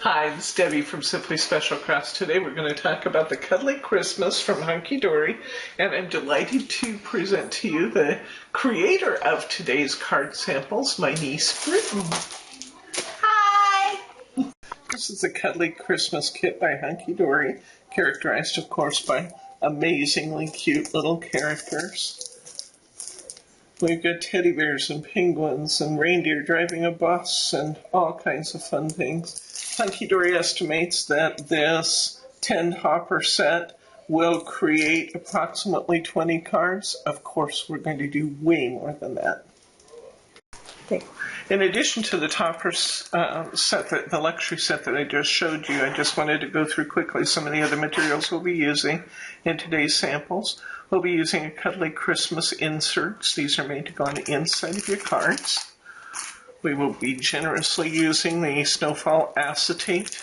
Hi, it's Debbie from Simply Special Crafts. Today we're going to talk about the Cuddly Christmas from Hunkydory, and I'm delighted to present to you the creator of today's card samples, my niece Brittany. Hi! This is the Cuddly Christmas kit by Hunkydory, characterized of course by amazingly cute little characters. We've got teddy bears and penguins and reindeer driving a bus and all kinds of fun things. Hunkydory estimates that this 10 hopper set will create approximately 20 cards. Of course, we're going to do way more than that. Okay. In addition to the topper set, the luxury set that I just showed you, I just wanted to go through quickly some of the other materials we'll be using in today's samples. We'll be using a Cuddly Christmas inserts. These are made to go on the inside of your cards. We will be generously using the Snowfall acetate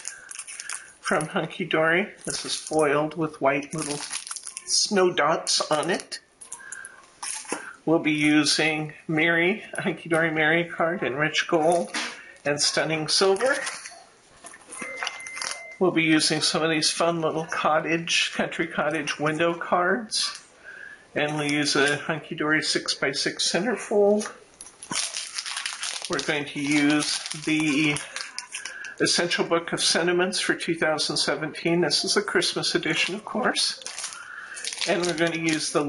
from Hunkydory. This is foiled with white little snow dots on it. We'll be using Mary, Hunkydory Mary card in rich gold and stunning silver. We'll be using some of these fun little country cottage window cards. And we'll use a Hunkydory 6x6 centerfold. We're going to use the Essential Book of Sentiments for 2017. This is a Christmas edition, of course. And we're going to use the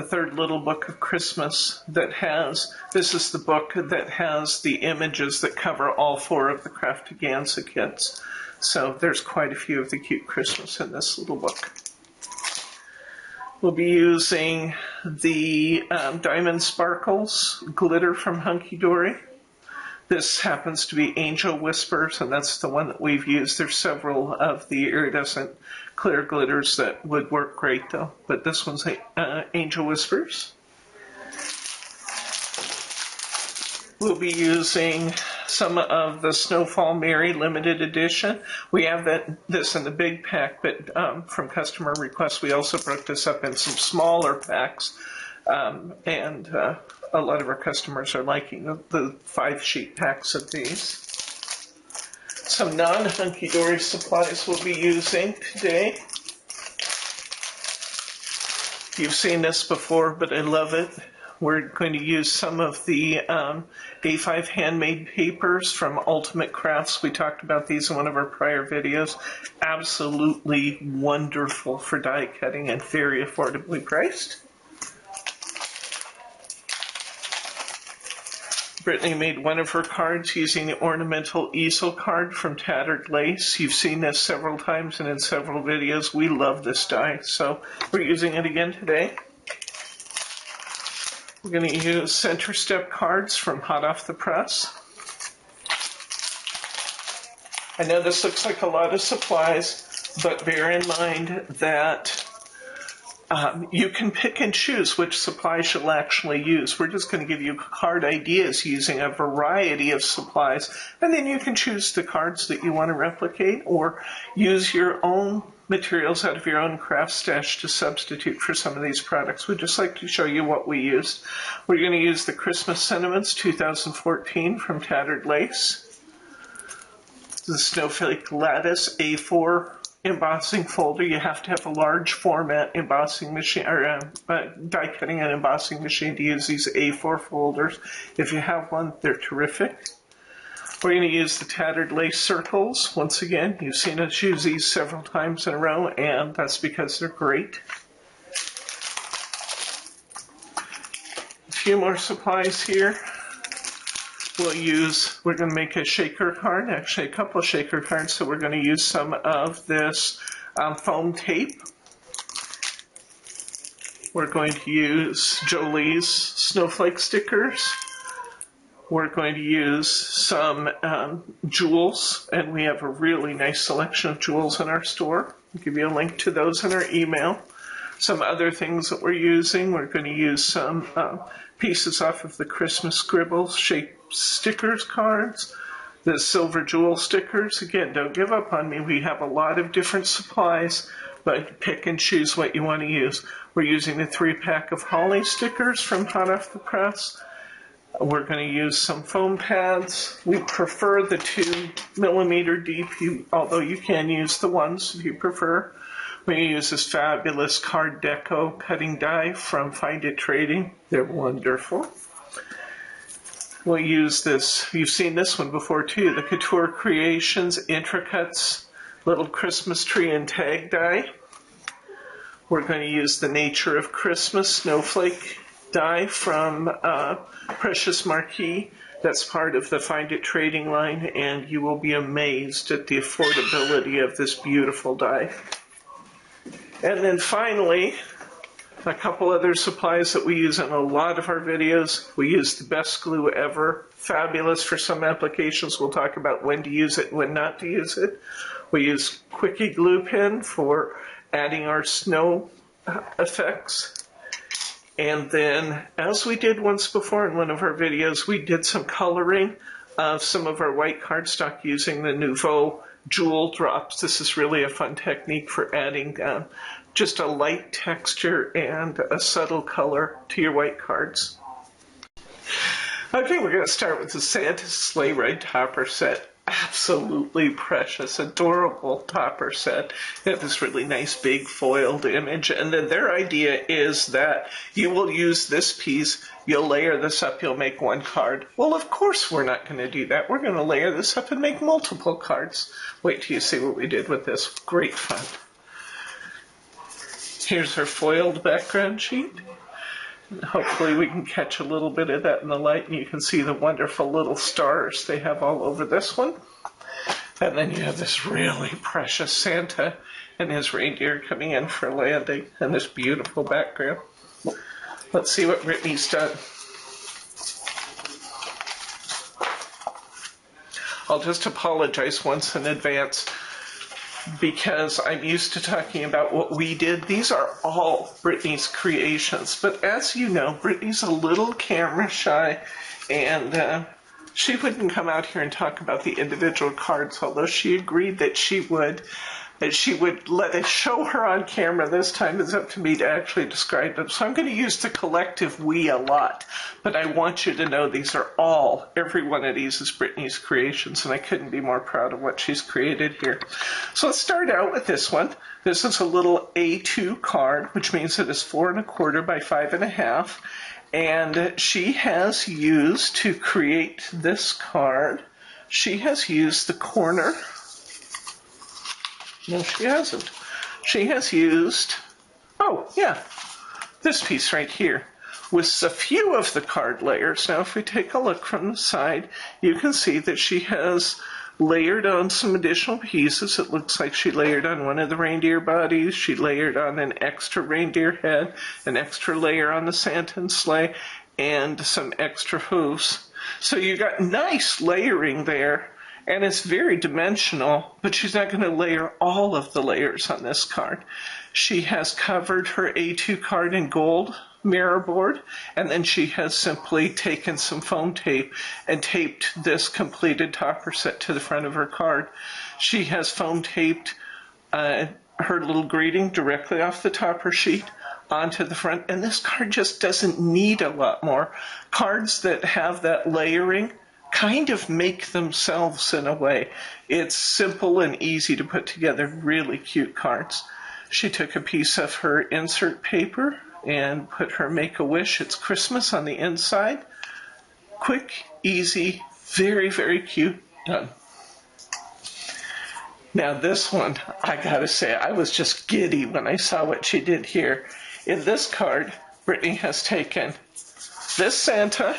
third little book of Christmas that has, this is the book that has the images that cover all 4 of the Craftaganza kits. So there's quite a few of the cute Christmas in this little book. We'll be using the Diamond Sparkles glitter from Hunkydory. This happens to be Angel Whispers, and that's the one that we've used. There's several of the iridescent clear glitters that would work great though, but this one's Angel Whispers. We'll be using some of the Snowfall Mary limited edition. We have this in the big pack, but from customer requests, we also broke this up in some smaller packs. A lot of our customers are liking the 5-sheet packs of these. Some non-Hunkydory supplies we'll be using today. You've seen this before, but I love it. We're going to use some of the A5 handmade papers from Ultimate Crafts. We talked about these in one of our prior videos. Absolutely wonderful for die cutting and very affordably priced. Brittany made one of her cards using the ornamental easel card from Tattered Lace. You've seen this several times and in several videos. We love this die, so we're using it again today. We're going to use Center Step cards from Hot Off the Press. I know this looks like a lot of supplies, but bear in mind that you can pick and choose which supplies you'll actually use. We're just going to give you card ideas using a variety of supplies, and then you can choose the cards that you want to replicate or use your own materials out of your own craft stash to substitute for some of these products. We'd just like to show you what we used. We're going to use the Christmas Sentiments 2014 from Tattered Lace, the Snowflake Lattice A4 embossing folder. You have to have a large format embossing machine or die cutting and embossing machine to use these A4 folders. If you have one, they're terrific. We're going to use the Tattered Lace circles. Once again, you've seen us use these several times in a row, and that's because they're great. A few more supplies here. We're going to make a shaker card, actually a couple of shaker cards, so we're going to use some of this foam tape. We're going to use Jolie's snowflake stickers. We're going to use some jewels, and we have a really nice selection of jewels in our store. I'll give you a link to those in our email. Some other things that we're using, we're going to use some pieces off of the Christmas Scribbles shape stickers cards, the silver jewel stickers. Again, don't give up on me. We have a lot of different supplies, but pick and choose what you want to use. We're using the 3-pack of holly stickers from Hot Off the Press, We're going to use some foam pads. We prefer the 2mm deep, although you can use the ones if you prefer. We use this fabulous card deco cutting die from Find It Trading. They're wonderful. We'll use this, you've seen this one before too, the Couture Creations Intricates little Christmas tree and tag die. We're going to use the Nature of Christmas snowflake die from Precious Marquee. That's part of the Find It Trading line, and you will be amazed at the affordability of this beautiful die. And then finally, a couple other supplies that we use in a lot of our videos. We use the best glue ever. Fabulous for some applications. We'll talk about when to use it and when not to use it. We use Quickie Glue Pen for adding our snow effects. And then, as we did once before in one of our videos, we did some coloring of some of our white cardstock using the Nouveau Jewel Drops. This is really a fun technique for adding just a light texture and a subtle color to your white cards. Okay, we're going to start with the Santa Sleigh Ride Topper Set. Absolutely precious, adorable topper set. They have this really nice big foiled image, and then their idea is that you will use this piece, you'll layer this up, you'll make one card. Well, of course we're not going to do that. We're going to layer this up and make multiple cards. Wait till you see what we did with this. Great fun. Here's our foiled background sheet. Hopefully we can catch a little bit of that in the light, and you can see the wonderful little stars they have all over this one. And then you have this really precious Santa and his reindeer coming in for landing, and this beautiful background. Let's see what Brittany's done. I'll just apologize once in advance, because I'm used to talking about what we did. These are all Brittany's creations. But as you know, Brittany's a little camera shy, and she wouldn't come out here and talk about the individual cards, although she agreed that she would let us show her on camera. This time it's up to me to actually describe them. So I'm going to use the collective we a lot. But I want you to know these are every one of these is Brittany's creations, and I couldn't be more proud of what she's created here. So let's start out with this one. This is a little A2 card, which means it is 4 1/4 by 5 1/2. And she has used, to create this card, she has used the corner. No, she hasn't. She has used, this piece right here with a few of the card layers. Now, if we take a look from the side, you can see that she has layered on some additional pieces. It looks like she layered on one of the reindeer bodies. She layered on an extra reindeer head, an extra layer on the Santa and sleigh, and some extra hooves. So you got nice layering there. And it's very dimensional, but she's not going to layer all of the layers on this card. She has covered her A2 card in gold mirror board, and then she has simply taken some foam tape and taped this completed topper set to the front of her card. She has foam taped her little greeting directly off the topper sheet onto the front, and this card just doesn't need a lot more. Cards that have that layering kind of make themselves in a way. It's simple and easy to put together really cute cards. She took a piece of her insert paper and put her Make-A-Wish, It's Christmas on the inside. Quick, easy, very, very cute, done. Now this one, I gotta say, I was just giddy when I saw what she did here. In this card, Brittany has taken this Santa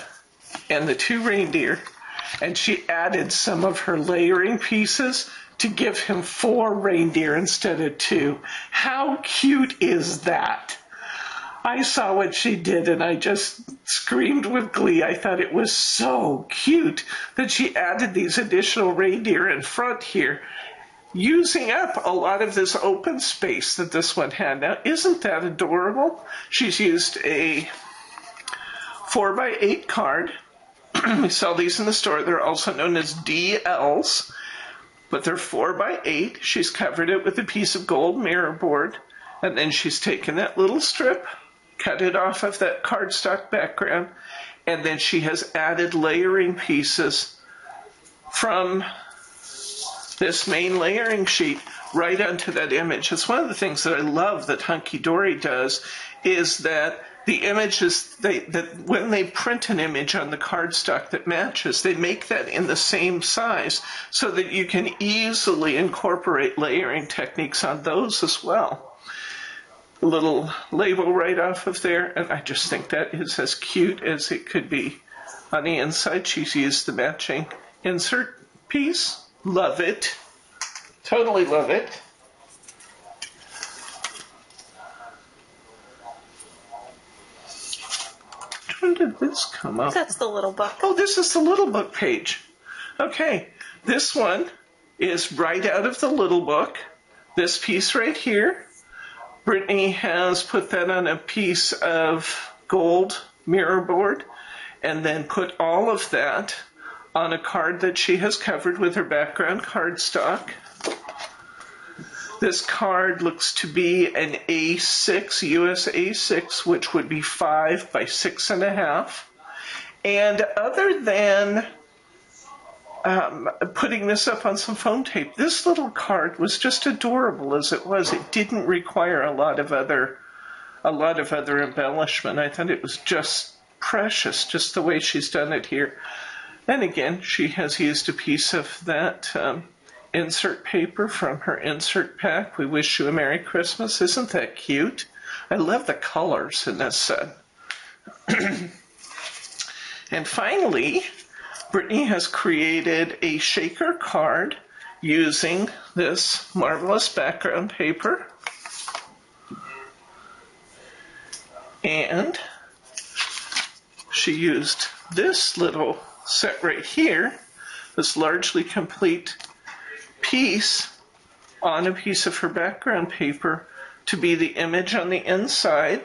and the 2 reindeer, and she added some of her layering pieces to give him 4 reindeer instead of 2. How cute is that? I saw what she did and I just screamed with glee. I thought it was so cute that she added these additional reindeer in front here, using up a lot of this open space that this one had. Now, isn't that adorable? She's used a 4x8 card. We sell these in the store. They're also known as DLs, but they're 4x8. She's covered it with a piece of gold mirror board, and then she's taken that little strip, cut it off of that cardstock background, and then she has added layering pieces from this main layering sheet right onto that image. It's one of the things that I love that Hunkydory does, is that the images, that when they print an image on the cardstock that matches, they make that in the same size so that you can easily incorporate layering techniques on those as well. A little label right off of there, and I just think that is as cute as it could be. On the inside, she's used the matching insert piece. Love it. Totally love it. When did this come up? That's the little book. Oh, this is the little book page. Okay, this one is right out of the little book. This piece right here, Brittany has put that on a piece of gold mirror board and then put all of that on a card that she has covered with her background cardstock. This card looks to be an A6, US A6, which would be 5 by 6.5. And other than putting this up on some foam tape, this little card was just adorable as it was. It didn't require a lot of other embellishment. I thought it was just precious, just the way she's done it here. And again, she has used a piece of that insert paper from her insert pack. We wish you a Merry Christmas. Isn't that cute? I love the colors in this set. And finally, Brittany has created a shaker card using this marvelous background paper. And she used this little set right here, this largely complete piece on a piece of her background paper to be the image on the inside.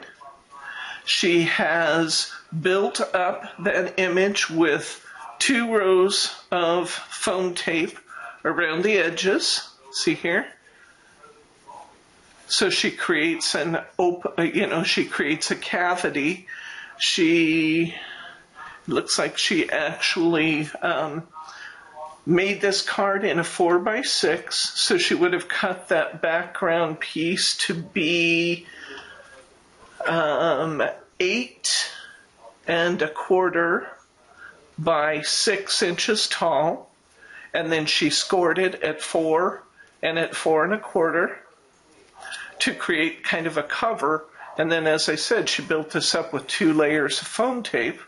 She has built up that image with 2 rows of foam tape around the edges. See here? So she creates an she creates a cavity. Looks like she actually made this card in a 4 by 6, so she would have cut that background piece to be 8 1/4 by 6 inches tall, and then she scored it at 4 and at 4 1/4 to create kind of a cover. And then, as I said, she built this up with 2 layers of foam tape.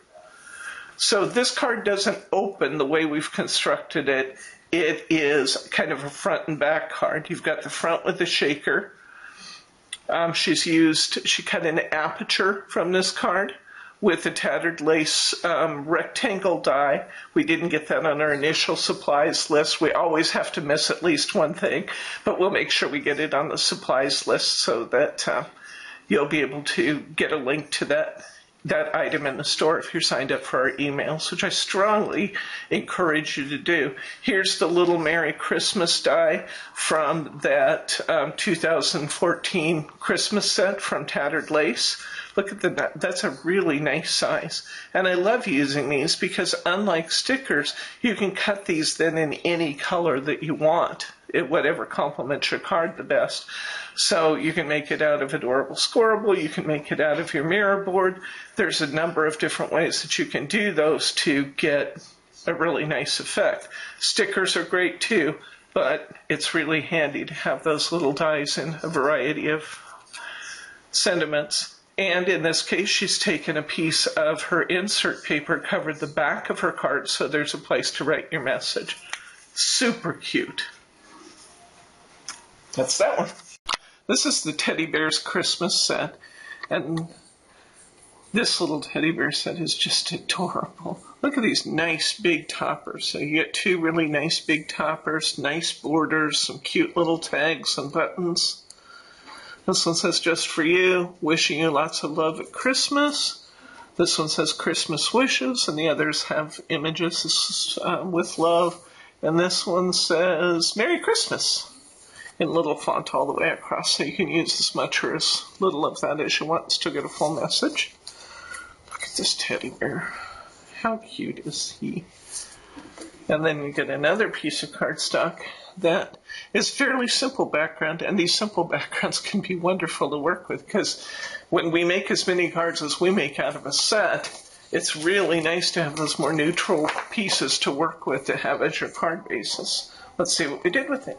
So this card doesn't open the way we've constructed it. It is kind of a front and back card. You've got the front with the shaker. She cut an aperture from this card with a tattered lace rectangle die. We didn't get that on our initial supplies list. We always have to miss at least one thing, but we'll make sure we get it on the supplies list so that you'll be able to get a link to that item in the store if you're signed up for our emails, which I strongly encourage you to do. Here's the little Merry Christmas die from that 2014 Christmas set from Tattered Lace. Look at that's a really nice size. And I love using these because unlike stickers, you can cut these then in any color that you want, whatever complements your card the best. So you can make it out of adorable scoreable, you can make it out of your mirror board. There's a number of different ways that you can do those to get a really nice effect. Stickers are great too, but it's really handy to have those little dies in a variety of sentiments. And in this case, she's taken a piece of her insert paper, covered the back of her card, so there's a place to write your message. Super cute. That's that one. This is the Teddy Bears Christmas set, and this little teddy bear set is just adorable. Look at these nice big toppers. So you get 2 really nice big toppers, nice borders, some cute little tags and buttons. This one says, just for you, wishing you lots of love at Christmas. This one says Christmas wishes, and the others have images with love. And this one says Merry Christmas in little font all the way across, so you can use as much or as little of that as you want and still get a full message. Look at this teddy bear. How cute is he? And then we get another piece of cardstock that is fairly simple background, and these simple backgrounds can be wonderful to work with because when we make as many cards as we make out of a set, it's really nice to have those more neutral pieces to work with to have as your card basis. Let's see what we did with it.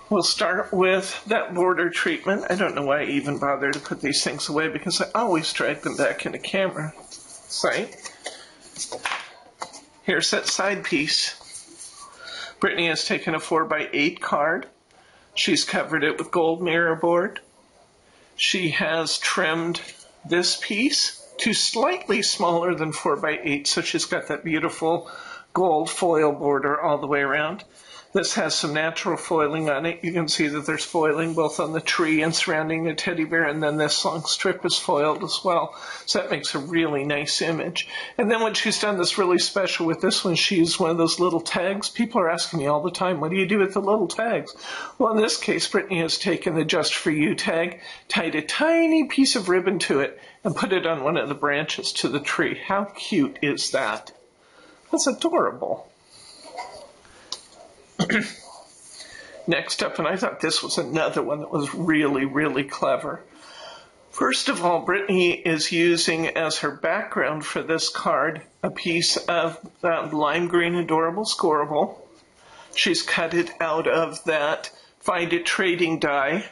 We'll start with that border treatment. I don't know why I even bother to put these things away because I always drag them back into camera sight. Here's that side piece. Brittany has taken a 4x8 card. She's covered it with gold mirror board. She has trimmed this piece to slightly smaller than 4x8, so she's got that beautiful gold foil border all the way around. This has some natural foiling on it. You can see that there's foiling both on the tree and surrounding the teddy bear, and then this long strip is foiled as well. So that makes a really nice image. And then when she's done this really special with this one, she used one of those little tags. People are asking me all the time, what do you do with the little tags? Well, in this case, Brittany has taken the Just For You tag, tied a tiny piece of ribbon to it, and put it on one of the branches to the tree. How cute is that? That's adorable. Next up, and I thought this was another one that was really, really clever. First of all, Brittany is using as her background for this card a piece of lime green adorable scoreable. She's cut it out of that Find It Trading die.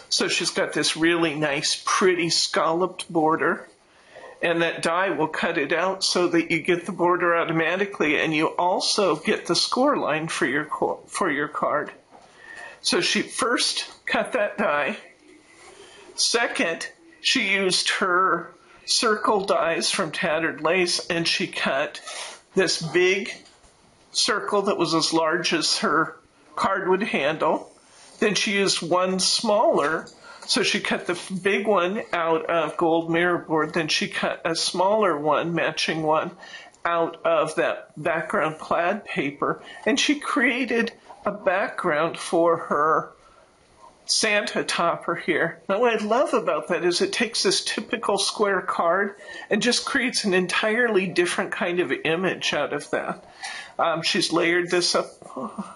So she's got this really nice, pretty scalloped border. And that die will cut it out so that you get the border automatically, and you also get the score line for your card. So she first cut that die. Second, she used her circle dies from Tattered Lace, and she cut this big circle that was as large as her card would handle. Then she used one smaller. So she cut the big one out of gold mirror board, then she cut a smaller one, matching one, out of that background plaid paper, and she created a background for her Santa topper here. Now what I love about that is it takes this typical square card and just creates an entirely different kind of image out of that. She's layered this up.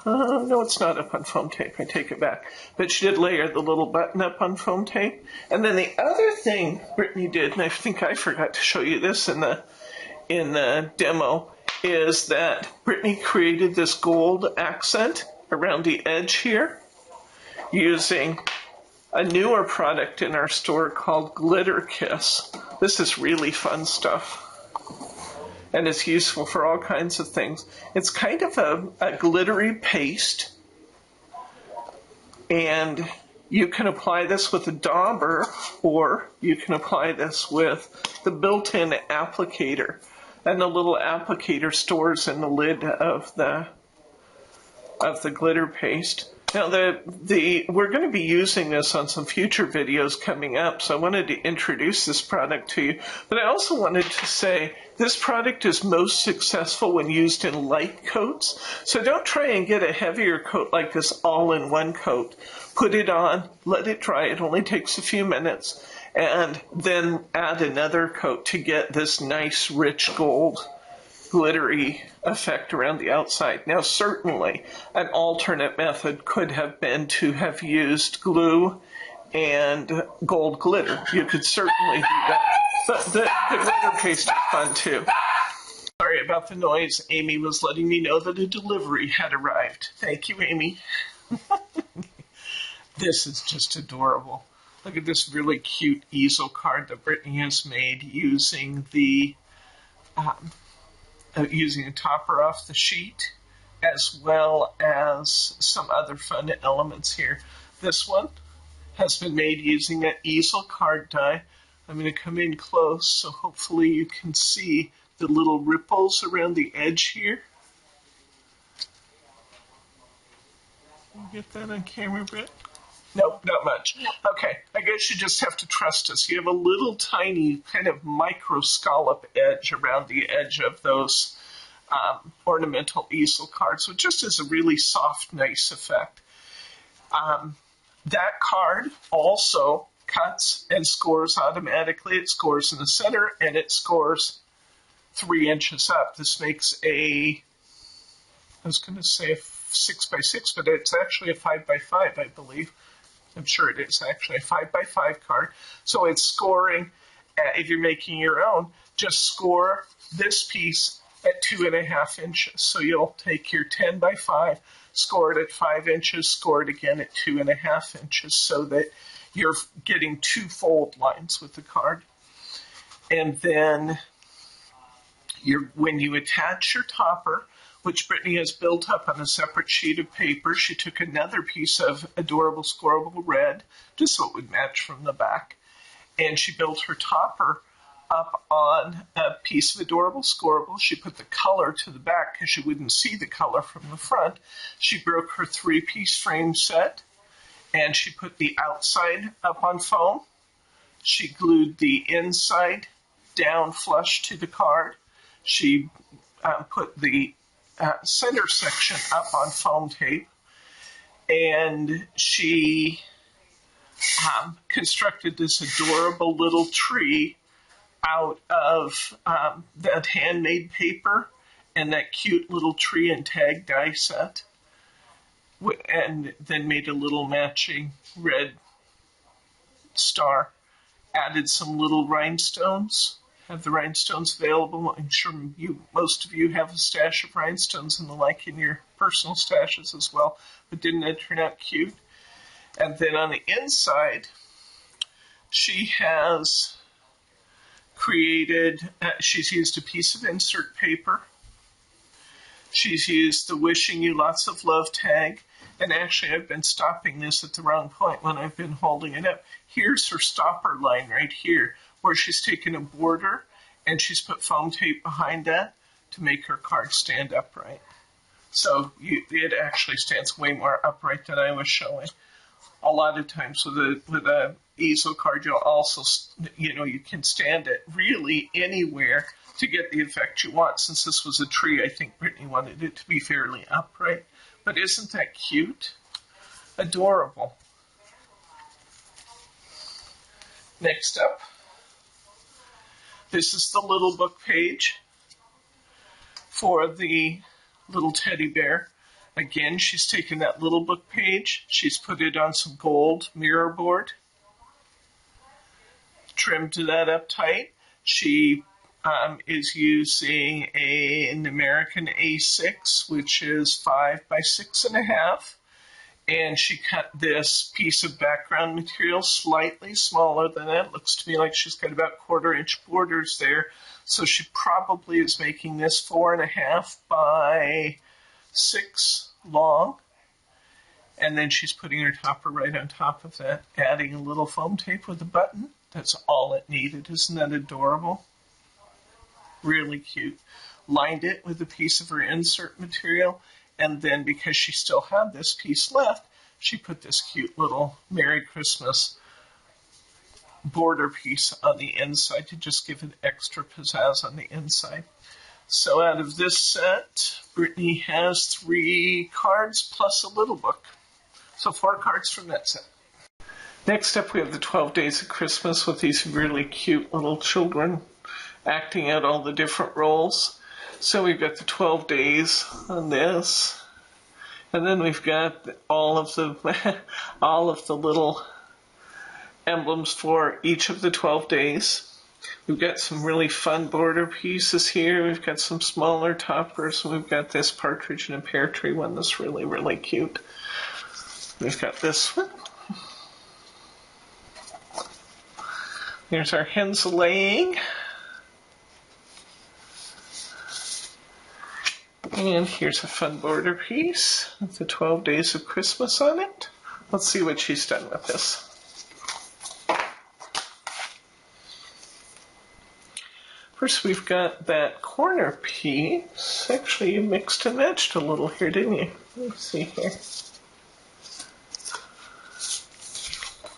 No, it's not up on foam tape. I take it back. But she did layer the little button up on foam tape. And then the other thing Brittany did, and I think I forgot to show you this in the demo, is that Brittany created this gold accent around the edge here using a newer product in our store called Glitter Kiss. This is really fun stuff. And it's useful for all kinds of things. It's kind of a glittery paste. And you can apply this with a dauber, or you can apply this with the built-in applicator. And the little applicator stores in the lid of the glitter paste. Now, we're going to be using this on some future videos coming up, so I wanted to introduce this product to you. But I also wanted to say this product is most successful when used in light coats. So don't try and get a heavier coat like this all in one coat. Put it on, let it dry. It only takes a few minutes. And then add another coat to get this nice, rich gold glittery effect around the outside. Now, certainly, an alternate method could have been to have used glue and gold glitter. You could certainly do that. But the glitter paste is fun, too. Sorry about the noise. Amy was letting me know that a delivery had arrived. Thank you, Amy. This is just adorable. Look at this really cute easel card that Brittany has made using using a topper off the sheet, as well as some other fun elements here. This one has been made using an easel card die. I'm going to come in close so hopefully you can see the little ripples around the edge here. Can you get that on camera, Britt? Nope, not much. Okay, I guess you just have to trust us. You have a little tiny kind of micro scallop edge around the edge of those ornamental easel cards, so it just is a really soft, nice effect. That card also cuts and scores automatically. It scores in the center, and it scores 3 inches up. This makes I was going to say a 6x6, but it's actually a 5x5, I believe. I'm sure it is actually a 5x5 card. So it's scoring, if you're making your own, just score this piece at 2.5 inches. So you'll take your 10x5, score it at 5 inches, score it again at 2.5 inches, so that you're getting 2 fold lines with the card. And then when you attach your topper, which Brittany has built up on a separate sheet of paper, she took another piece of adorable scoreable red, just so it would match from the back, and she built her topper up on a piece of adorable scoreable. She put the color to the back because she wouldn't see the color from the front. She broke her 3-piece frame set, and she put the outside up on foam. She glued the inside down flush to the card. She put the center section up on foam tape, and she constructed this adorable little tree out of that handmade paper and that cute little tree and tag die set, and then made a little matching red star. Added some little rhinestones. Have the rhinestones available. I'm sure most of you have a stash of rhinestones and the like in your personal stashes as well. But didn't it turn out cute? And then on the inside, she has created, she's used a piece of insert paper. She's used the Wishing You Lots of Love tag. And actually, I've been stopping this at the wrong point when I've been holding it up. Here's her stopper line right here, where she's taken a border and she's put foam tape behind that to make her card stand upright. So it actually stands way more upright than I was showing. A lot of times with a easel card, you'll also, you can stand it really anywhere to get the effect you want. Since this was a tree, I think Brittany wanted it to be fairly upright. But isn't that cute? Adorable. Next up, this is the little book page for the little teddy bear. Again, she's taken that little book page, she's put it on some gold mirror board, trimmed that up tight. She is using an American A6, which is 5 by 6.5. And she cut this piece of background material slightly smaller than that. Looks to me like she's got about 1/4-inch borders there. So she probably is making this 4.5 by 6 long. And then she's putting her topper right on top of that, adding a little foam tape with a button. That's all it needed. Isn't that adorable? Really cute. Lined it with a piece of her insert material, and then because she still had this piece left, she put this cute little Merry Christmas border piece on the inside to just give it extra pizzazz on the inside. So out of this set, Brittany has 3 cards plus a little book. So 4 cards from that set. Next up, we have the 12 Days of Christmas with these really cute little children acting out all the different roles. So we've got the 12 days on this, and then we've got all of the little emblems for each of the 12 days. We've got some really fun border pieces here. We've got some smaller toppers, and we've got this partridge in a pear tree one that's really, really cute. We've got this one. Here's our hens laying. And here's a fun border piece with the 12 Days of Christmas on it. Let's see what she's done with this. First, we've got that corner piece. Actually, you mixed and matched a little here, didn't you? Let's see here.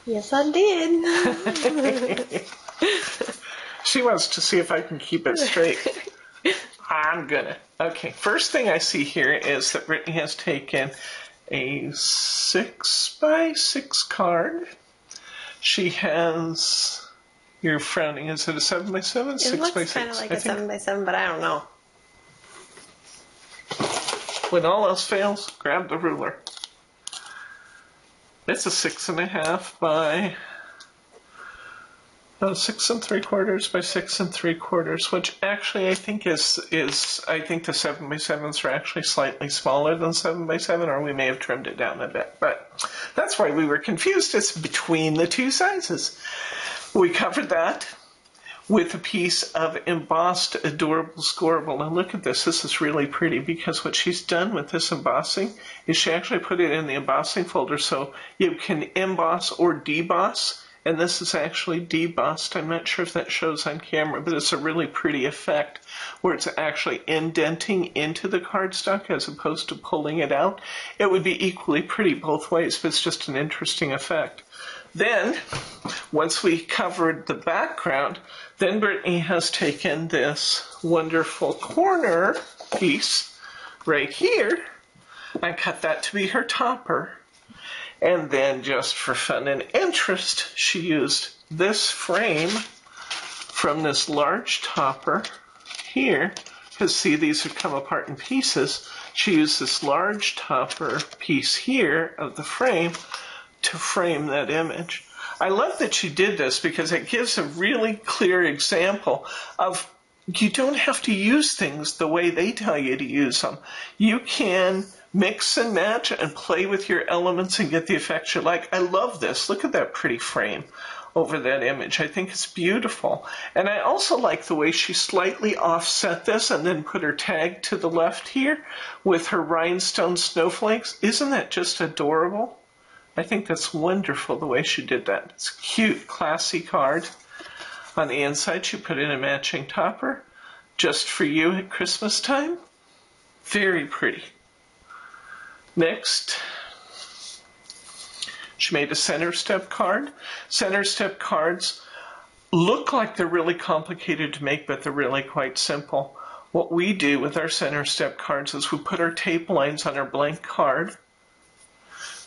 Yes, I did. She wants to see if I can keep it straight. I'm gonna. Okay, first thing I see here is that Brittany has taken a 6 by 6 card. She has, you're frowning, is it a 7x7? It 6x6? looks kind of like a 7x7, but I don't know. When all else fails, grab the ruler. It's a 6.5 by 6 3/4 by 6 3/4, which actually I think is I think the 7x7s are actually slightly smaller than 7x7, or we may have trimmed it down a bit. But that's why we were confused. It's between the two sizes. We covered that with a piece of embossed adorable scoreable. And look at this. This is really pretty because what she's done with this embossing is she actually put it in the embossing folder so you can emboss or deboss. And this is actually debossed. I'm not sure if that shows on camera, but it's a really pretty effect where it's actually indenting into the cardstock as opposed to pulling it out. It would be equally pretty both ways, but it's just an interesting effect. Then, once we covered the background, then Brittany has taken this wonderful corner piece right here and cut that to be her topper. And then just for fun and interest, she used this frame from this large topper here, because see, these have come apart in pieces. She used this large topper piece here of the frame to frame that image. I love that she did this because it gives a really clear example of you don't have to use things the way they tell you to use them. You can mix and match and play with your elements and get the effects you like. I love this. Look at that pretty frame over that image. I think it's beautiful. And I also like the way she slightly offset this and then put her tag to the left here with her rhinestone snowflakes. Isn't that just adorable? I think that's wonderful the way she did that. It's a cute, classy card. On the inside, she put in a matching topper just for you at Christmas time. Very pretty. Next, she made a center step card. Center step cards look like they're really complicated to make, but they're really quite simple. What we do with our center step cards is we put our tape lines on our blank card.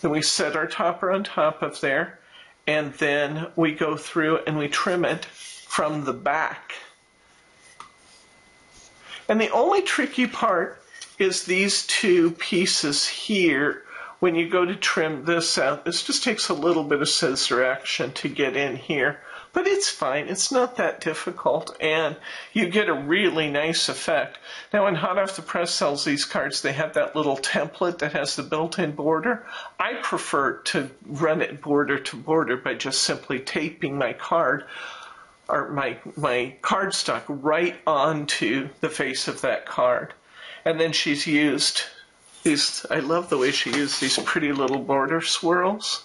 Then we set our topper on top of there, and then we go through and we trim it from the back. And the only tricky part is these two pieces here. When you go to trim this out, this just takes a little bit of scissor action to get in here. But it's fine. It's not that difficult, and you get a really nice effect. Now, when Hot Off the Press sells these cards, they have that little template that has the built-in border. I prefer to run it border to border by just simply taping my card or my cardstock right onto the face of that card. And then she's used these, I love the way she used these pretty little border swirls.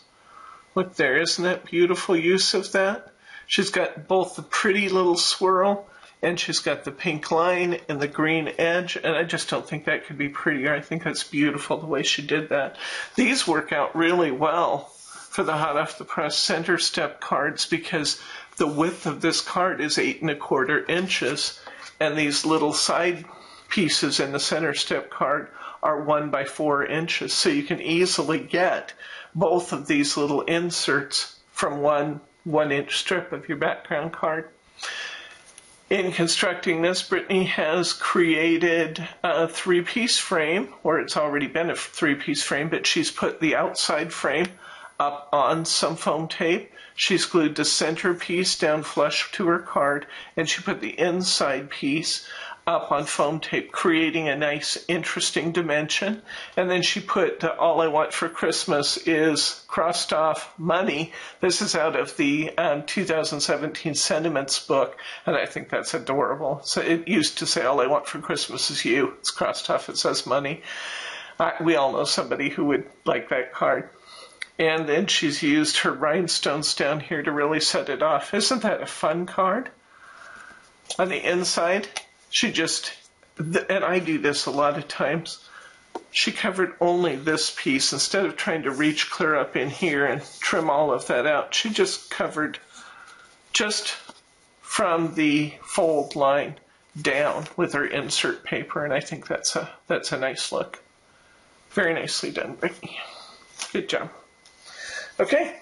Look there, isn't that beautiful use of that? She's got both the pretty little swirl and she's got the pink line and the green edge, and I just don't think that could be prettier. I think that's beautiful the way she did that. These work out really well for the Hot Off the Press center step cards because the width of this card is 8 1/4 inches, and these little side pieces in the center step card are 1 by 4 inches. So you can easily get both of these little inserts from one 1-inch strip of your background card. In constructing this, Brittany has created a 3-piece frame, or it's already been a 3-piece frame, but she's put the outside frame up on some foam tape. She's glued the center piece down flush to her card, and she put the inside piece up on foam tape, creating a nice, interesting dimension. And then she put All I Want for Christmas is crossed off money. This is out of the 2017 Sentiments book, and I think that's adorable. So it used to say, All I Want for Christmas is you. It's crossed off, it says money. We all know somebody who would like that card. And then she's used her rhinestones down here to really set it off. Isn't that a fun card? On the inside, she just, and I do this a lot of times, she covered only this piece. Instead of trying to reach clear up in here and trim all of that out, she just covered just from the fold line down with her insert paper, and I think that's a nice look. Very nicely done, Brittany. Good job. Okay.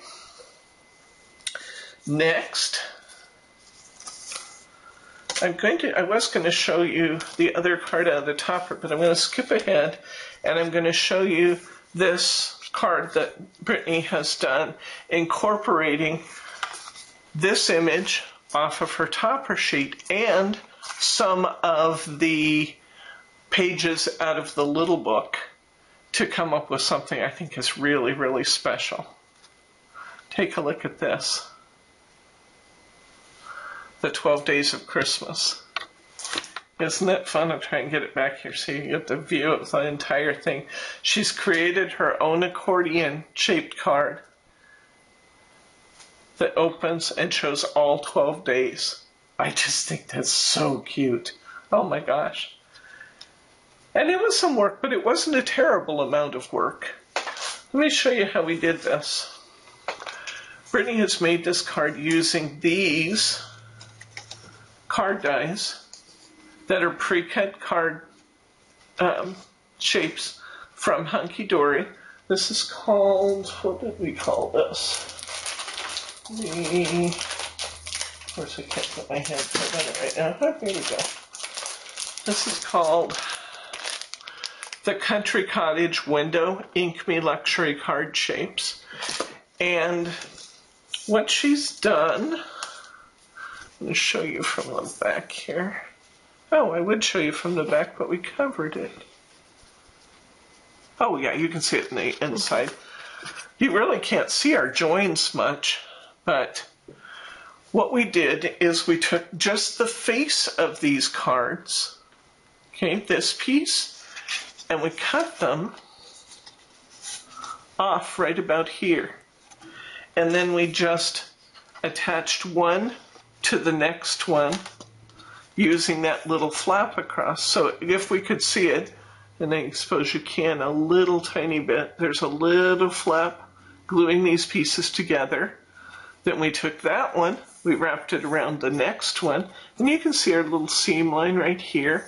Next, I was going to show you the other card out of the topper, but I'm going to skip ahead and I'm going to show you this card that Brittany has done, incorporating this image off of her topper sheet and some of the pages out of the little book to come up with something I think is really, really special. Take a look at this. The 12 Days of Christmas. Isn't it fun? I'll try and get it back here so you get the view of the entire thing. She's created her own accordion-shaped card that opens and shows all 12 days. I just think that's so cute. Oh my gosh. And it was some work, but it wasn't a terrible amount of work. Let me show you how we did this. Brittany has made this card using these card dies that are pre-cut card shapes from Hunkydory. This is called, what did we call this? Of course I can't put my hand on it right now. Oh, here we go. This is called the Country Cottage Window Ink Me Luxury Card Shapes. And what she's done, I'm going to show you from the back here. Oh, I would show you from the back, but we covered it. Oh yeah, you can see it in the inside. You really can't see our joins much, but what we did is we took just the face of these cards, okay, this piece, and we cut them off right about here. And then we just attached one to the next one using that little flap across. So if we could see it, and I suppose you can a little tiny bit, there's a little flap gluing these pieces together. Then we took that one, we wrapped it around the next one, and you can see our little seam line right here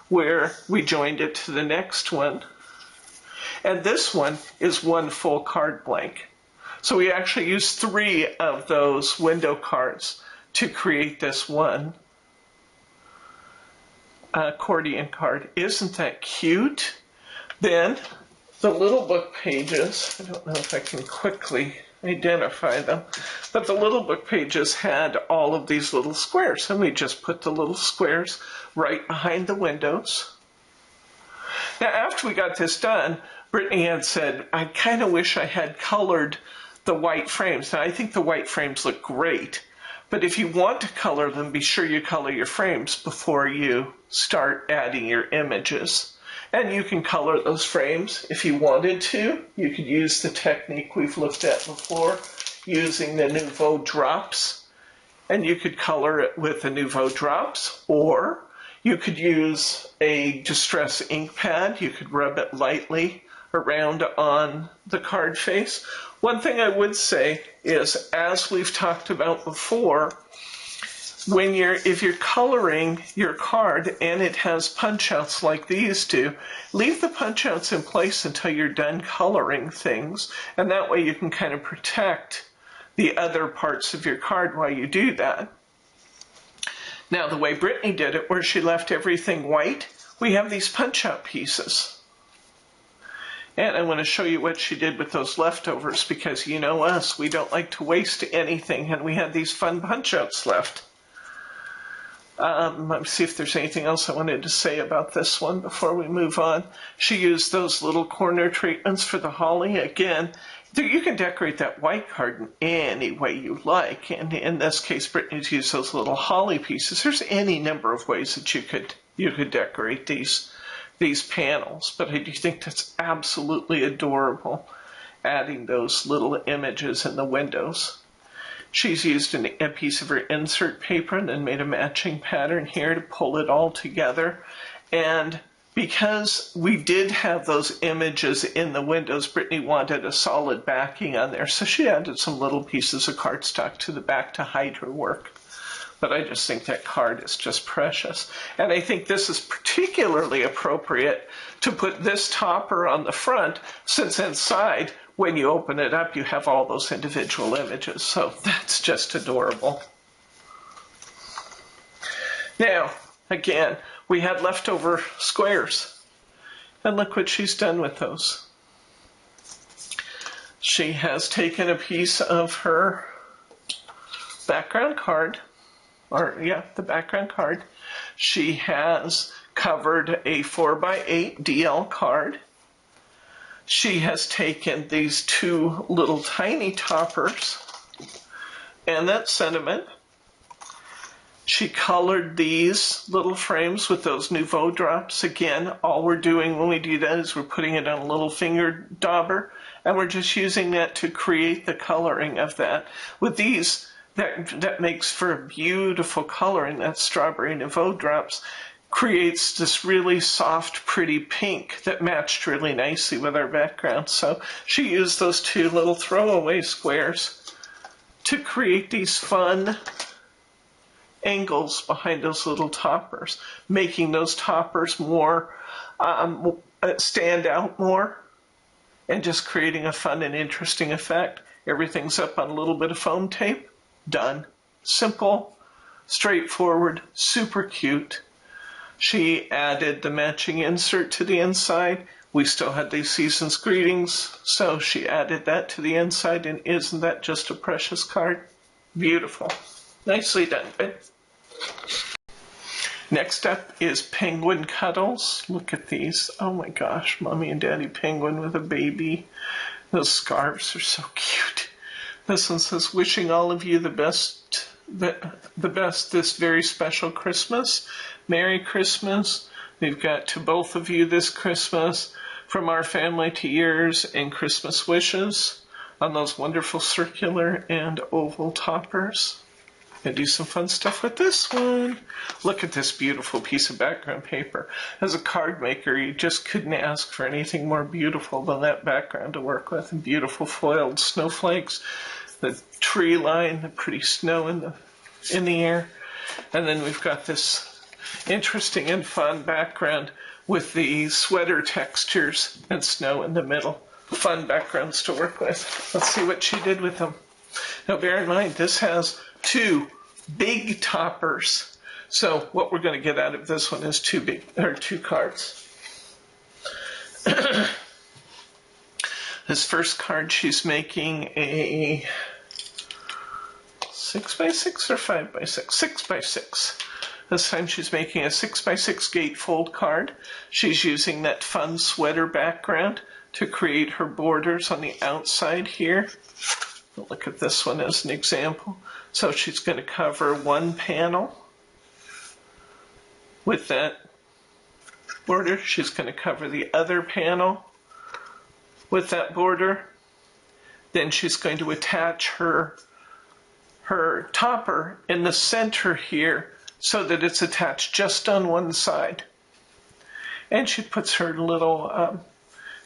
where we joined it to the next one. And this one is one full card blank. So we actually used 3 of those window cards to create this one accordion card. Isn't that cute? Then the little book pages, I don't know if I can quickly identify them, but the little book pages had all of these little squares, and we just put the little squares right behind the windows. Now after we got this done, Brittany had said, I kind of wish I had colored the white frames. Now I think the white frames look great, but if you want to color them, be sure you color your frames before you start adding your images. And you can color those frames if you wanted to. You could use the technique we've looked at before, using the Nouveau drops. And you could color it with the Nouveau drops, or you could use a distress ink pad. You could rub it lightly around on the card face. One thing I would say is, as we've talked about before, if you're coloring your card and it has punch outs like these do, leave the punch outs in place until you're done coloring things, and that way you can kind of protect the other parts of your card while you do that. Now the way Brittany did it, where she left everything white, we have these punch out pieces. And I want to show you what she did with those leftovers, because you know us, we don't like to waste anything, and we had these fun punch-outs left. Let's see if there's anything else I wanted to say about this one before we move on. She used those little corner treatments for the holly. Again, you can decorate that white card in any way you like, and in this case, Brittany's used those little holly pieces. There's any number of ways that you could decorate these panels, but I do think that's absolutely adorable, adding those little images in the windows. She's used a piece of her insert paper and then made a matching pattern here to pull it all together. And because we did have those images in the windows, Brittany wanted a solid backing on there, so she added some little pieces of cardstock to the back to hide her work. But I just think that card is just precious. And I think this is particularly appropriate to put this topper on the front, since inside, when you open it up, you have all those individual images. So that's just adorable. Now, again, we had leftover squares. And look what she's done with those. She has taken a piece of her background card, the background card. She has covered a 4x8 DL card. She has taken these two little tiny toppers and that sentiment. She colored these little frames with those Nouveau drops. Again, all we're doing when we do that is we're putting it on a little finger dauber, and we're just using that to create the coloring of that. With these, that makes for a beautiful coloring. That strawberry Nouveau drops creates this really soft, pretty pink that matched really nicely with our background. So she used those two little throwaway squares to create these fun angles behind those little toppers, making those toppers more stand out more, and just creating a fun and interesting effect. Everything's up on a little bit of foam tape. Done. Simple, straightforward, super cute. She added the matching insert to the inside. We still had these season's greetings, so she added that to the inside, and isn't that just a precious card? Beautiful. Nicely done, babe. Next up is penguin cuddles. Look at these. Oh my gosh, Mommy and Daddy penguin with a baby. Those scarves are so cute. This one says, wishing all of you the best this very special Christmas. Merry Christmas. We've got to both of you this Christmas, from our family to yours, and Christmas wishes on those wonderful circular and oval toppers. And do some fun stuff with this one. Look at this beautiful piece of background paper. As a card maker, you just couldn't ask for anything more beautiful than that background to work with. And beautiful foiled snowflakes, the tree line, the pretty snow in the air. And then we've got this interesting and fun background with the sweater textures and snow in the middle. Fun backgrounds to work with. Let's see what she did with them. Now bear in mind, this has two big toppers. So what we're going to get out of this one is two cards. This first card, she's making a 6x6 or 5x6? 6x6. This time she's making a 6x6 gatefold card. She's using that fun sweater background to create her borders on the outside here. Look at this one as an example. So she's going to cover one panel with that border. She's going to cover the other panel with that border. Then she's going to attach her topper in the center here so that it's attached just on one side. And she puts her little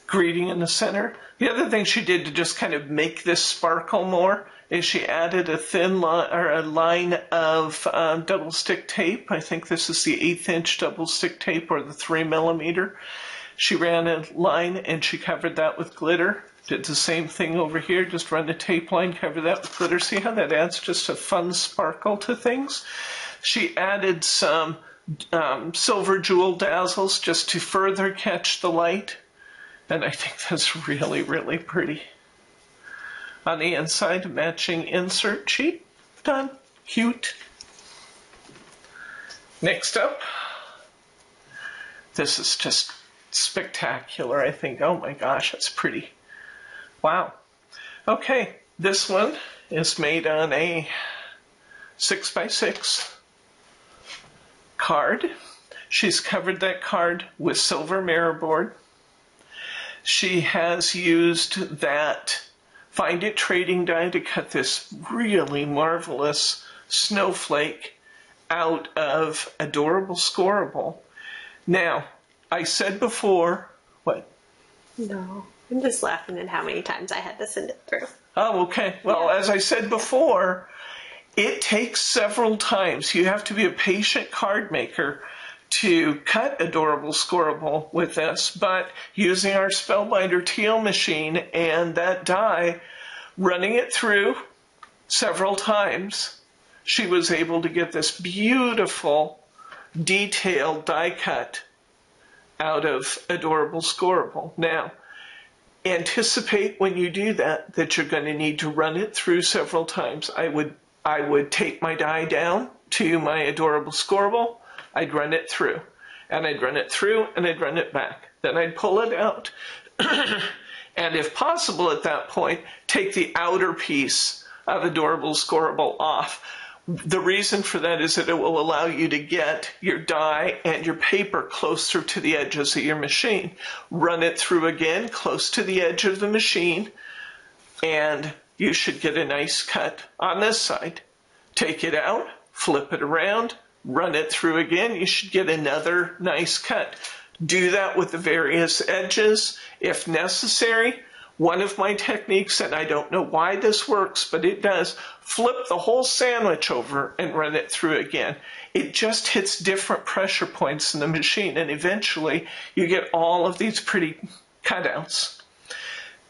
greeting in the center. The other thing she did to just kind of make this sparkle more is she added a thin line, or a line of double stick tape. I think this is the 1/8 inch double stick tape, or the 3mm. She ran a line and she covered that with glitter. Did the same thing over here, just run the tape line, cover that with glitter. See how that adds just a fun sparkle to things? She added some silver jewel dazzles just to further catch the light. And I think that's really, really pretty. On the inside, matching insert sheet. Done. Cute. Next up, this is just spectacular, I think. Oh my gosh, that's pretty. Wow. Okay, this one is made on a 6x6 card. She's covered that card with silver mirror board. She has used that Find It trading die to cut this really marvelous snowflake out of Adorable Scoreable. Now, I said before, what? No, I'm just laughing at how many times I had to send it through. Oh, okay. Well, yeah. As I said before, It takes several times. You have to be a patient card maker to cut Adorable Squirrel with this, but using our Spellbinder teal machine and that die, running it through several times, she was able to get this beautiful, detailed die cut out of Adorable Squirrel. Now, anticipate when you do that you're going to need to run it through several times. I would take my die down to my Adorable Squirrel, I'd run it through, and I'd run it through, and I'd run it back. Then I'd pull it out, and if possible at that point, take the outer piece of Adorable Squirrel off. The reason for that is that it will allow you to get your die and your paper closer to the edges of your machine. Run it through again, close to the edge of the machine, and you should get a nice cut on this side. Take it out, flip it around, run it through again, you should get another nice cut. Do that with the various edges if necessary. One of my techniques, and I don't know why this works, but it does, flip the whole sandwich over and run it through again. It just hits different pressure points in the machine, and eventually you get all of these pretty cutouts.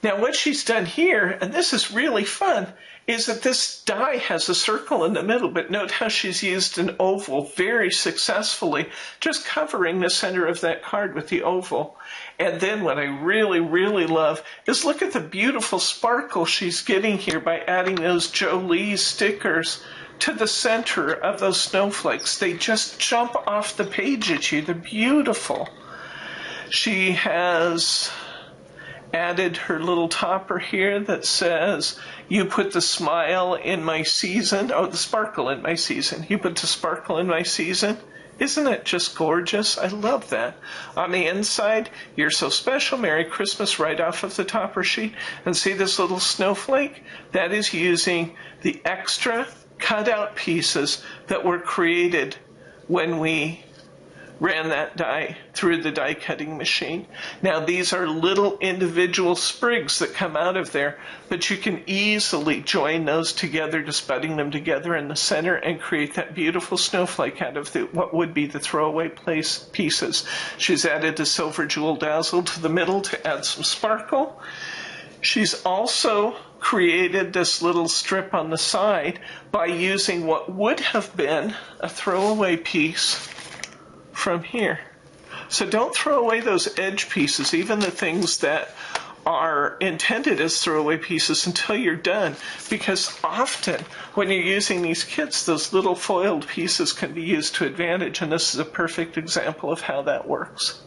Now what she's done here, and this is really fun, is that this die has a circle in the middle, but note how she's used an oval very successfully, just covering the center of that card with the oval. And then what I really, really love is look at the beautiful sparkle she's getting here by adding those Jolie stickers to the center of those snowflakes. They just jump off the page at you. They're beautiful. She has added her little topper here that says, you put the smile in my season, oh, the sparkle in my season. You put the sparkle in my season. Isn't it just gorgeous? I love that. On the inside, you're so special, Merry Christmas, right off of the topper sheet. And see this little snowflake? That is using the extra cutout pieces that were created when we ran that die through the die cutting machine. Now these are little individual sprigs that come out of there, but you can easily join those together, just butting them together in the center and create that beautiful snowflake out of what would be the throwaway pieces. She's added the silver jewel dazzle to the middle to add some sparkle. She's also created this little strip on the side by using what would have been a throwaway piece from here. So don't throw away those edge pieces, even the things that are intended as throwaway pieces, until you're done, because often when you're using these kits, those little foiled pieces can be used to advantage, and this is a perfect example of how that works.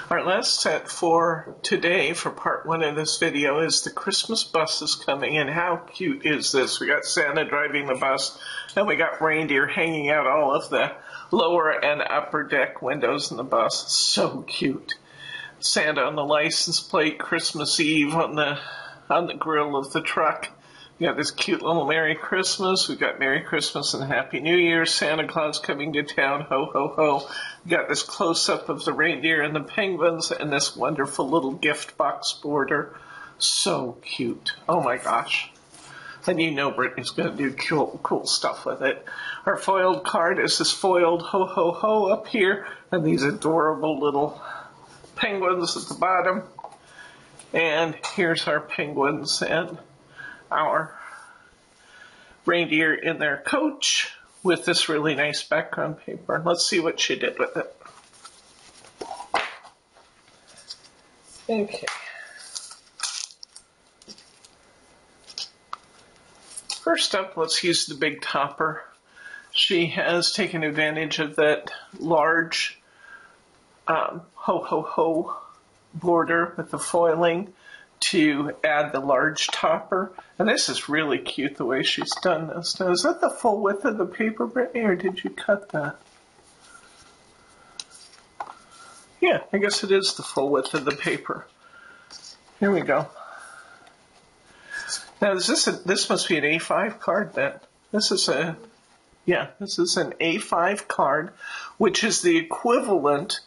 Our last set for today, for part one of this video, is the Christmas bus is coming, and how cute is this? We got Santa driving the bus, and we got reindeer hanging out all of the lower and upper deck windows in the bus. So cute. Santa on the license plate, Christmas Eve on the grill of the truck. We got this cute little Merry Christmas. We got Merry Christmas and Happy New Year. Santa Claus coming to town. Ho, ho, ho. We got this close-up of the reindeer and the penguins and this wonderful little gift box border. So cute. Oh my gosh. And you know Brittany's going to do cool stuff with it. Our foiled card is this foiled ho, ho, ho up here. And these adorable little penguins at the bottom. And here's our penguins and our reindeer in their coach with this really nice background paper. Let's see what she did with it. Okay. First up, let's use the big topper. She has taken advantage of that large ho ho ho border with the foiling to add the large topper. And this is really cute the way she's done this. Now, is that the full width of the paper, Brittany, or did you cut that? Yeah, I guess it is the full width of the paper. Here we go. Now, this must be an A5 card then. This is an A5 card, which is the equivalent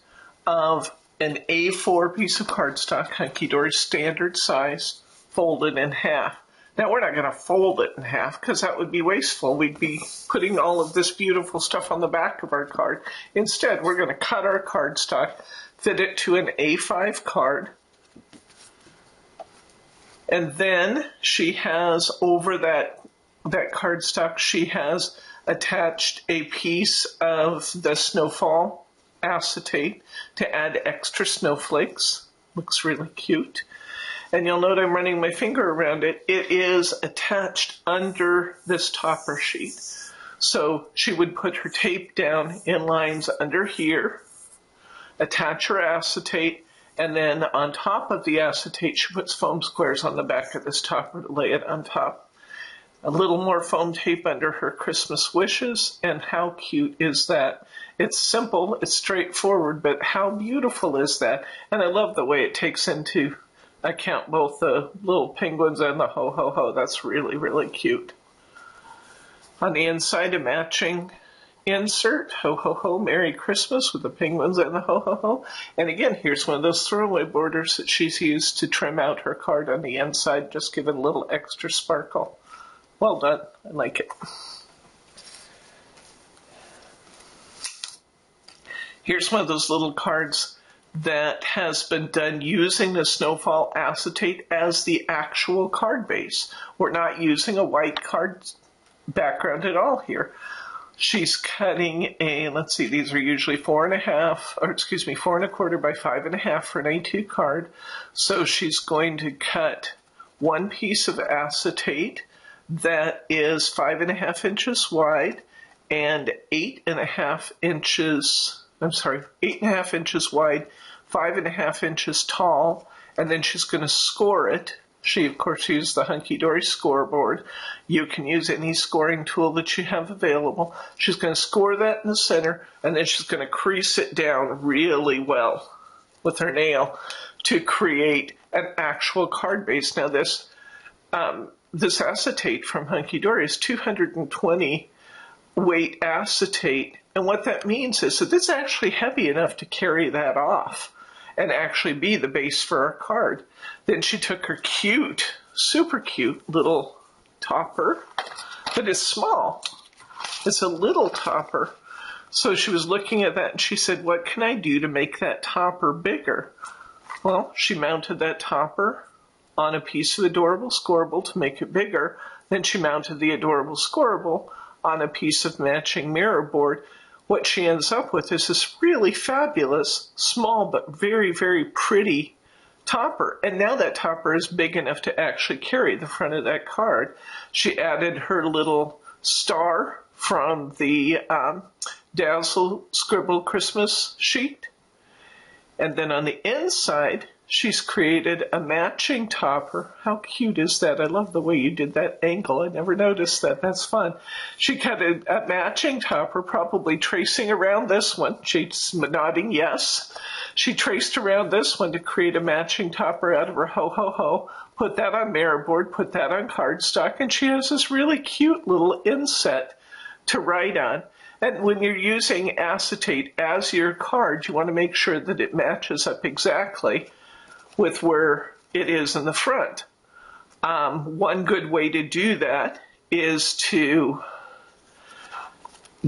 of an A4 piece of cardstock, Hunkydory standard size, folded in half. Now we're not going to fold it in half because that would be wasteful. We'd be putting all of this beautiful stuff on the back of our card. Instead, we're going to cut our cardstock, fit it to an A5 card, and then she has over that cardstock, she has attached a piece of the snowfall acetate to add extra snowflakes. Looks really cute. And you'll note I'm running my finger around it. It is attached under this topper sheet. So she would put her tape down in lines under here, attach her acetate, and then on top of the acetate, she puts foam squares on the back of this topper to lay it on top. A little more foam tape under her Christmas wishes, and how cute is that? It's simple, it's straightforward, but how beautiful is that? And I love the way it takes into account both the little penguins and the ho-ho-ho. That's really, really cute. On the inside, a matching insert, ho-ho-ho, Merry Christmas, with the penguins and the ho-ho-ho. And again, here's one of those throwaway borders that she's used to trim out her card on the inside, just give it a little extra sparkle. Well done. I like it. Here's one of those little cards that has been done using the snowfall acetate as the actual card base. We're not using a white card background at all here. She's cutting a, let's see, these are usually 4.25 by 5.5 for an A2 card. So she's going to cut one piece of acetate that is 5.5 inches wide and 8.5 inches, 8.5 inches wide, 5.5 inches tall, and then she's going to score it. She, of course, used the Hunkydory scoreboard. You can use any scoring tool that you have available. She's going to score that in the center, and then she's going to crease it down really well with her nail to create an actual card base. Now, this acetate from Hunkydory is 220 weight acetate, and what that means is that it's actually heavy enough to carry that off and actually be the base for our card. Then she took her cute, super cute little topper, but it's small. It's a little topper. So she was looking at that and she said, what can I do to make that topper bigger? Well, she mounted that topper on a piece of adorable scoreable to make it bigger. Then she mounted the adorable scoreable on a piece of matching mirror board. What she ends up with is this really fabulous, small but very, very pretty topper. And now that topper is big enough to actually carry the front of that card. She added her little star from the Dazzle Scribble Christmas sheet. And then on the inside, she's created a matching topper. How cute is that? I love the way you did that angle. I never noticed that. That's fun. She cut a matching topper, probably tracing around this one. She's nodding yes. She traced around this one to create a matching topper out of her ho-ho-ho. Put that on mirror board, put that on cardstock, and she has this really cute little inset to write on. And when you're using acetate as your card, you want to make sure that it matches up exactly with where it is in the front. One good way to do that is to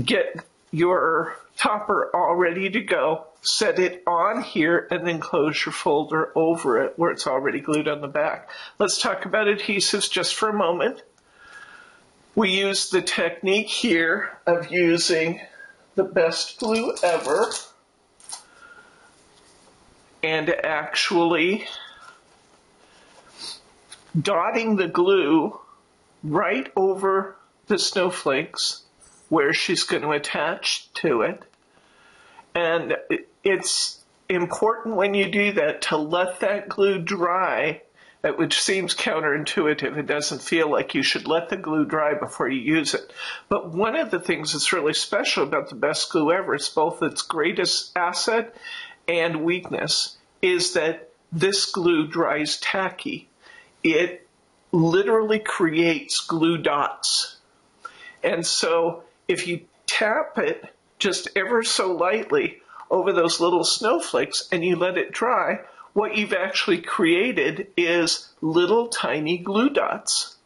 get your topper all ready to go, set it on here, and then close your folder over it where it's already glued on the back. Let's talk about adhesives just for a moment. We use the technique here of using the best glue ever and actually dotting the glue right over the snowflakes where she's going to attach to it. And it's important when you do that to let that glue dry, which seems counterintuitive. It doesn't feel like you should let the glue dry before you use it. But one of the things that's really special about the best glue ever, it's both its greatest asset and weakness, is that this glue dries tacky. It literally creates glue dots. And so if you tap it just ever so lightly over those little snowflakes and you let it dry, what you've actually created is little tiny glue dots.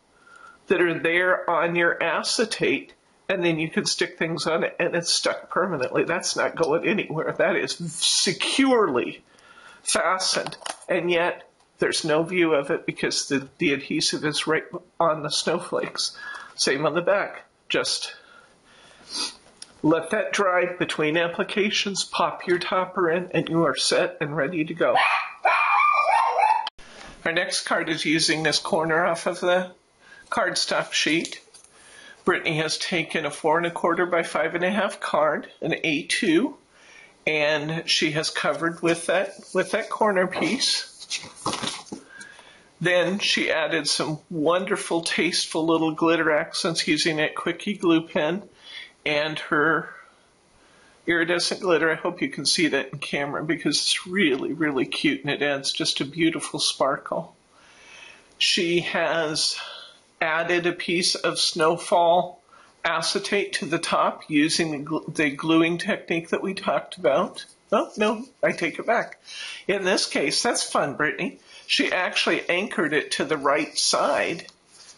that are there on your acetate, and then you can stick things on it and it's stuck permanently. That's not going anywhere. That is securely fastened, and yet there's no view of it because the adhesive is right on the snowflakes. Same on the back. Just let that dry between applications, pop your topper in, and you are set and ready to go. Our next card is using this corner off of the cardstock sheet. Brittany has taken a 4 1/4 by 5 1/2 card, an A2, and she has covered with that corner piece. Then she added some wonderful, tasteful little glitter accents using that quickie glue pen and her iridescent glitter. I hope you can see that in camera because it's really, really cute and it adds just a beautiful sparkle. She has added a piece of snowfall acetate to the top using the gluing technique that we talked about. Oh, no, I take it back. In this case, that's fun, Brittany. She actually anchored it to the right side.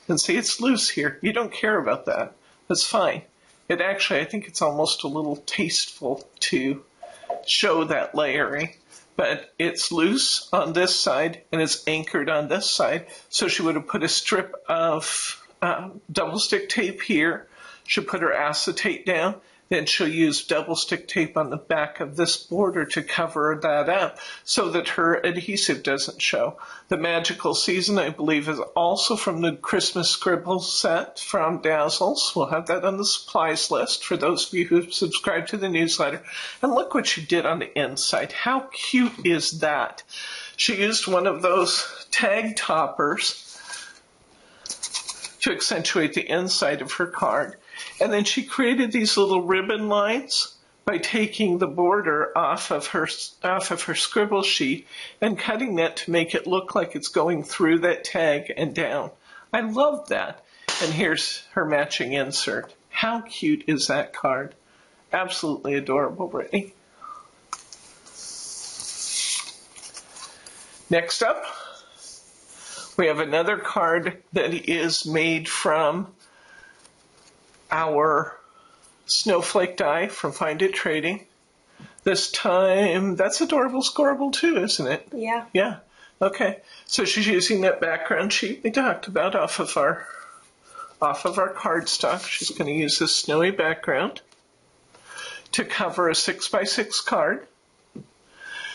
And see, it's loose here. You don't care about that. That's fine. It actually, I think it's almost a little tasteful to show that layering. But it's loose on this side and it's anchored on this side. So she would have put a strip of double stick tape here. She'll put her acetate down. Then she'll use double stick tape on the back of this border to cover that up so that her adhesive doesn't show. The Magical Season, I believe, is also from the Christmas Scribble set from Dazzles. We'll have that on the supplies list for those of you who subscribe to the newsletter. And look what she did on the inside. How cute is that? She used one of those tag toppers to accentuate the inside of her card. And then she created these little ribbon lines by taking the border off of her scribble sheet and cutting that to make it look like it's going through that tag and down. I love that. And here's her matching insert. How cute is that card? Absolutely adorable, Brittany. Next up, we have another card that is made from our snowflake die from Find It Trading. This time, that's Adorable Scorable too, isn't it? Yeah. Yeah. Okay. So she's using that background sheet we talked about off of our cardstock. She's going to use this snowy background to cover a 6x6 card.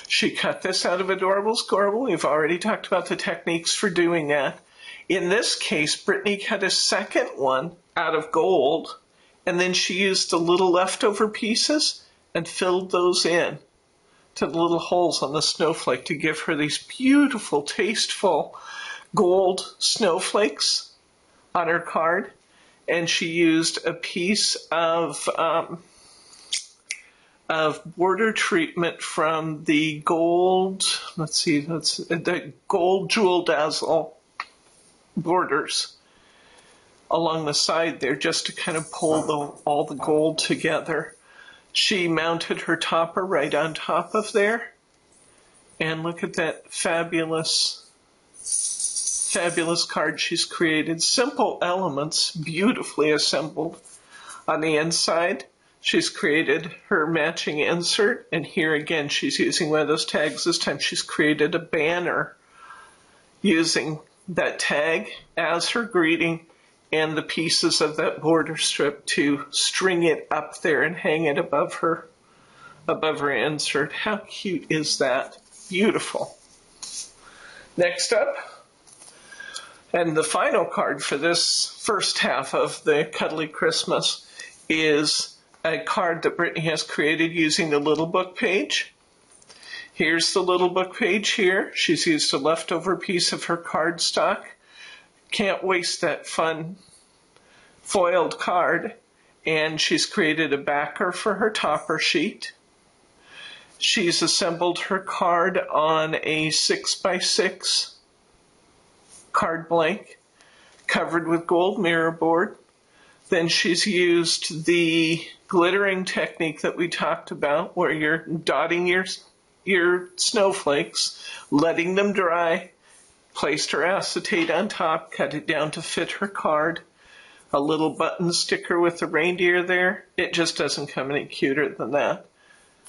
She cut this out of Adorable Scorable. We've already talked about the techniques for doing that. In this case, Brittany cut a second one out of gold, and then she used the little leftover pieces and filled those in to the little holes on the snowflake to give her these beautiful, tasteful gold snowflakes on her card. And she used a piece of border treatment from the gold, the gold Jewel Dazzle borders along the side there just to kind of pull all the gold together. She mounted her topper right on top of there. And look at that fabulous card she's created. Simple elements, beautifully assembled. On the inside, she's created her matching insert. And here again, she's using one of those tags. This time she's created a banner using that tag as her greeting and the pieces of that border strip to string it up there and hang it above her insert. How cute is that? Beautiful. Next up, and the final card for this first half of the Cuddly Christmas is a card that Brittany has created using the little book page. Here's the little book page here. She's used a leftover piece of her cardstock. Can't waste that fun foiled card. And she's created a backer for her topper sheet. She's assembled her card on a 6x6 card blank covered with gold mirror board. Then she's used the glittering technique that we talked about where you're dotting your snowflakes, letting them dry, Placed her acetate on top, cut it down to fit her card. A little button sticker with the reindeer there. It just doesn't come any cuter than that.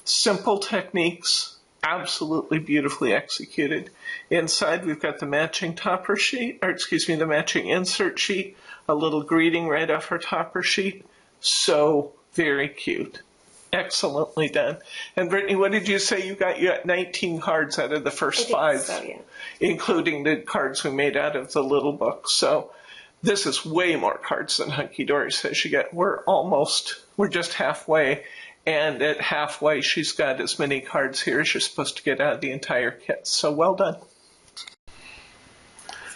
Simple techniques, absolutely beautifully executed. Inside we've got the matching topper sheet, the matching insert sheet, a little greeting right off her topper sheet. So very cute. Excellently done. And Brittany, what did you say you got? You got 19 cards out of the first 5, so, yeah. Including the cards we made out of the little book. So this is way more cards than Hunkydory says you get. We're just halfway. And at halfway, she's got as many cards here as you're supposed to get out of the entire kit. So well done.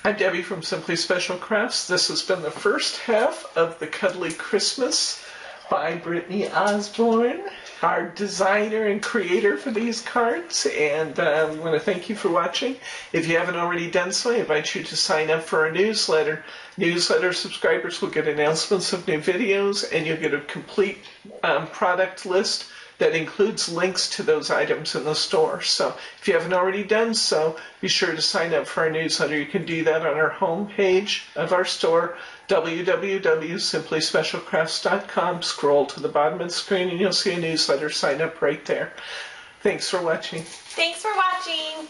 I'm Debbie from Simply Special Crafts. This has been the first half of the Cuddly Christmas by Brittany Osborne, our designer and creator for these cards. And I want to thank you for watching. If you haven't already done so, I invite you to sign up for our newsletter. Newsletter subscribers will get announcements of new videos, and you'll get a complete product list that includes links to those items in the store. So if you haven't already done so, be sure to sign up for our newsletter. You can do that on our homepage of our store, www.simplyspecialcrafts.com. Scroll to the bottom of the screen and you'll see a newsletter. Sign up right there. Thanks for watching. Thanks for watching.